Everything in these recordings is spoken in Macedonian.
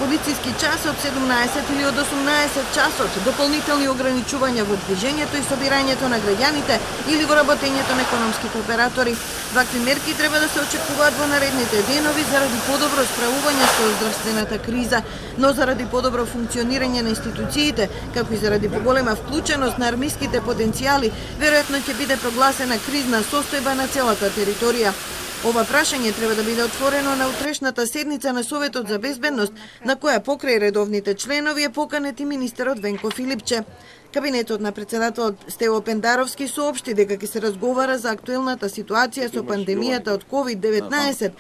полициски часи од 17 или од 18 часот, дополнителни ограничувања во движењето и собирањето на граѓаните или во работењето на економските оператори. Вакви мерки треба да се очекуваат во наредните денови заради подобро справување со здравствената криза, но заради подобро функционирање на институциите, како и заради поголема вклученост на армиските потенцијали, веројатно ќе биде прогласена кризна состојба на целата територија. Ова прашање треба да биде отворено на утрешната седница на Советот за безбедност, на која покрај редовните членови е поканет и министерот Венко Филипче. Кабинетот на председателот Стево Пендаровски соопшти дека ќе се разговара за актуелната ситуација со пандемијата од COVID-19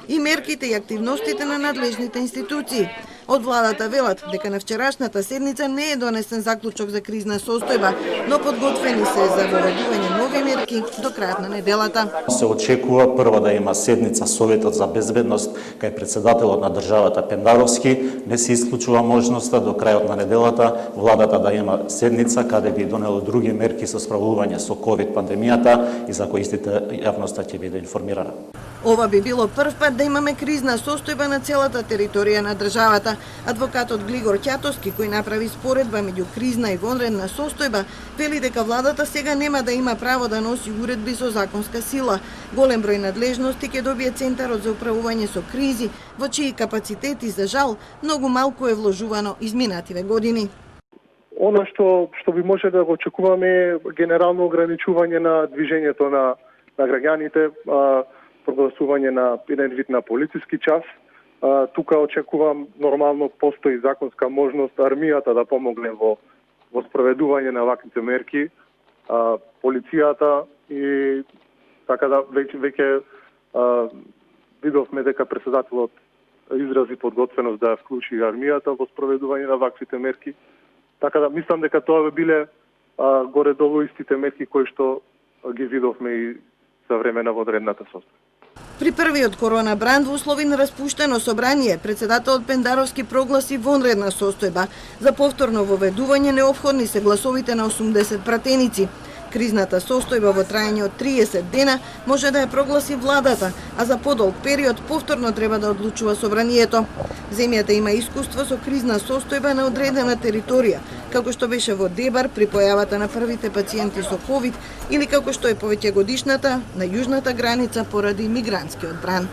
и мерките и активностите на надлежните институции. Од владата велат дека на вчерашната седница не е донесен заклучок за кризна состојба, но подготвени се за воведување нови мерки до крајот на неделата. Се очекува прво да има седница Советот за безбедност кај председателот на државата Пендаровски. Не се исклучува можноста до крајот на неделата владата да има седница каде би донело други мерки со справување со ковид пандемијата и за кои истите јавноста ќе биде информирана. Ова би било прв пат да имаме кризна состојба на целата територија на државата. Адвокатот Глигор Ќатовски, кој направи споредба меѓу кризна и вонредна состојба, вели дека владата сега нема да има право да носи уредби со законска сила. Голем број надлежности ќе добие Центарот за управување со кризи, во чии капацитети, за жал, многу малку е вложувано изминативе години. Оно што би може да го очекуваме е генерално ограничување на движењето на граѓаните, прогласување на еден вид на полициски час. Тука очекувам нормално постои законска можност армијата да помогне во спроведување на ваквите мерки, полицијата и така да веќе видовме дека председателот изрази подготвеност да вклучи армијата во спроведување на ваквите мерки. Така да мислам дека тоа биле горе-долу истите мерки кои што ги видовме и за време на водредната состојба. При првиот корона бранд во услови на распуштено собрание, председателот Пендаровски прогласи вонредна состојба. За повторно воведување неопходни се гласовите на 80 пратеници. Кризната состојба во трајање од 30 дена може да ја прогласи владата, а за подолг период повторно треба да одлучува собранието. Земјата има искуство со кризна состојба на одредена територија, како што беше во Дебар при појавата на првите пациенти со ковид или како што е повеќе годишната на јужната граница поради мигрантскиот бран.